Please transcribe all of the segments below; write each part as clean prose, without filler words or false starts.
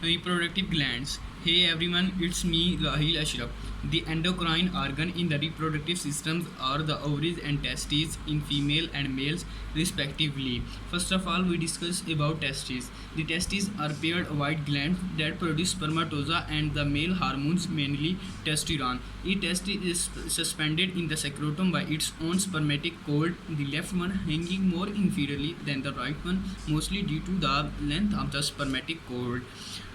Reproductive glands. Hey everyone, it's me Rahil Ashraf. The endocrine organ in the reproductive systems are the ovaries and testes in female and males respectively. First of all, we discuss about testes. The testes are paired white glands that produce spermatozoa and the male hormones, mainly testosterone. Each testis is suspended in the scrotum by its own spermatic cord, the left one hanging more inferiorly than the right one, mostly due to the length of the spermatic cord.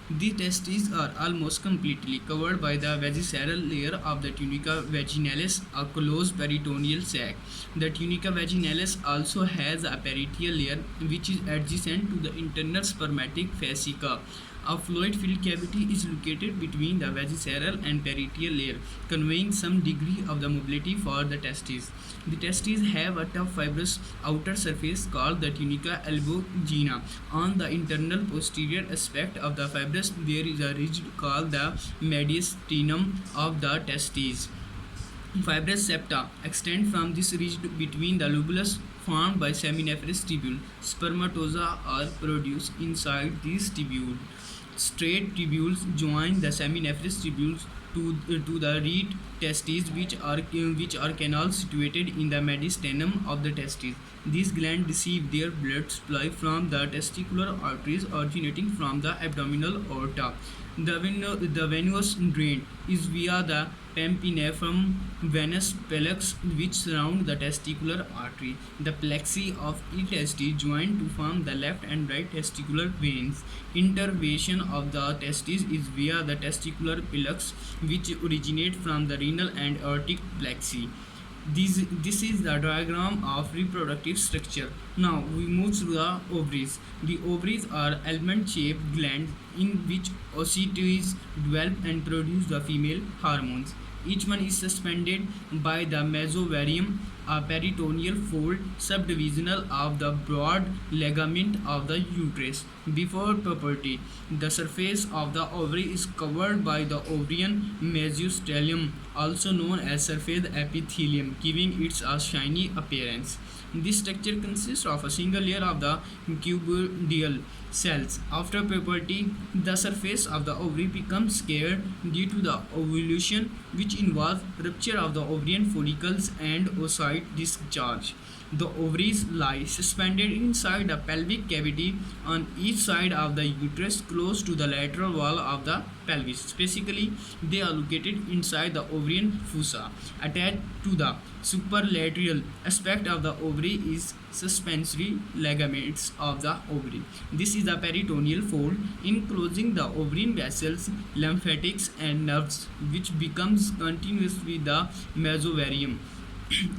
The testes are almost completely covered by the visceral layer of the tunica vaginalis, a closed peritoneal sac. The tunica vaginalis also has a peritoneal layer which is adjacent to the internal spermatic fascia. A fluid-filled cavity is located between the visceral and peritoneal layer, conveying some degree of the mobility for the testes. The testes have a tough fibrous outer surface called the tunica albuginea. On the internal posterior aspect of the fibrous, there is a ridge called the mediastinum of the testes. Fibrous septa extend from this ridge between the lobulus formed by seminiferous tubule. Spermatozoa are produced inside these tubules. Straight tubules join the seminiferous tubules to the reed testes, which are canals situated in the mediastinum of the testes. These glands receive their blood supply from the testicular arteries originating from the abdominal aorta. The venous drain is via the pampinephrine venous pellex which surround the testicular artery. The plexi of each testis join to form the left and right testicular veins. Innervation of the testis is via the testicular pellex which originate from the renal and aortic plexi. This is the diagram of reproductive structure. Now we move to the ovaries. The ovaries are almond-shaped glands in which oocytes develop and produce the female hormones. Each one is suspended by the mesovarium, a peritoneal fold subdivisional of the broad ligament of the uterus. Before puberty, the surface of the ovary is covered by the ovarian mesothelium, also known as surface epithelium, giving it a shiny appearance. This structure consists of a single layer of the cuboidal cells. After puberty, the surface of the ovary becomes scarred due to the ovulation, which involves rupture of the ovarian follicles and oocyte discharge. The ovaries lie suspended inside the pelvic cavity on each side of the uterus, close to the lateral wall of the pelvis. Specifically, they are located inside the ovarian fossa. Attached to the superlateral aspect of the ovary is suspensory ligaments of the ovary. This is the peritoneal fold enclosing the ovarian vessels, lymphatics and nerves, which becomes continuous with the mesovarium.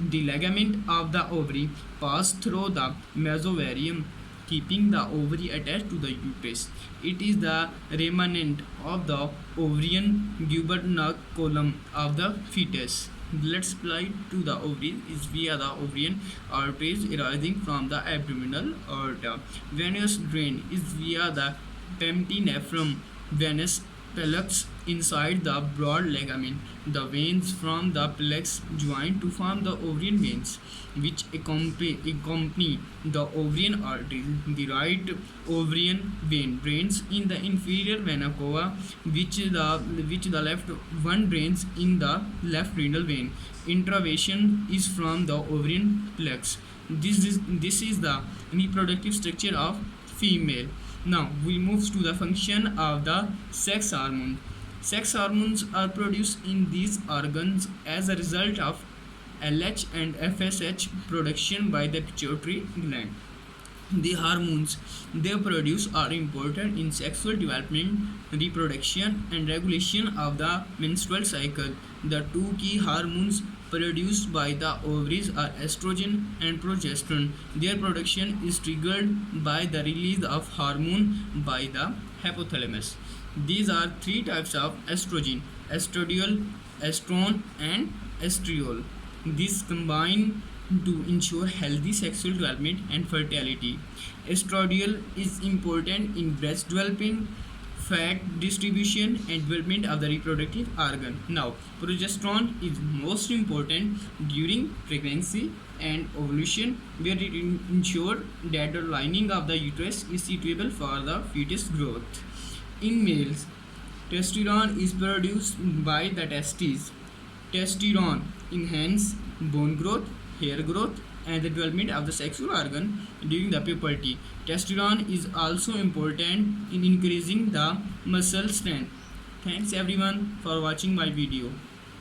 The ligament of the ovary pass through the mesovarium, keeping the ovary attached to the uterus. It is the remnant of the ovarian gubernaculum of the fetus. Blood supply to the ovaries is via the ovarian arteries arising from the abdominal aorta. Venous drain is via the pampinephrine venous pellex inside the broad ligament. The veins from the pellex join to form the ovarian veins, which accompany the ovarian arteries. The right ovarian vein drains in the inferior vena cava, which the left one drains in the left renal vein. Intravasation is from the ovarian plex. This is the reproductive structure of female. Now we move to the function of the sex hormone. Sex hormones are produced in these organs as a result of LH and FSH production by the pituitary gland. The hormones they produce are important in sexual development, reproduction, and regulation of the menstrual cycle. The two key hormones produced by the ovaries are estrogen and progesterone. Their production is triggered by the release of hormone by the hypothalamus. These are three types of estrogen: estradiol, estrone, and estriol. These combine to ensure healthy sexual development and fertility. Estradiol is important in breast development, fat distribution, and development of the reproductive organ. Now, progesterone is most important during pregnancy and ovulation, where it ensures that the lining of the uterus is suitable for the fetus growth. In males, testosterone is produced by the testes. Testosterone enhances bone growth, hair growth, and the development of the sexual organ during the puberty. Testosterone is also important in increasing the muscle strength. Thanks everyone for watching my video.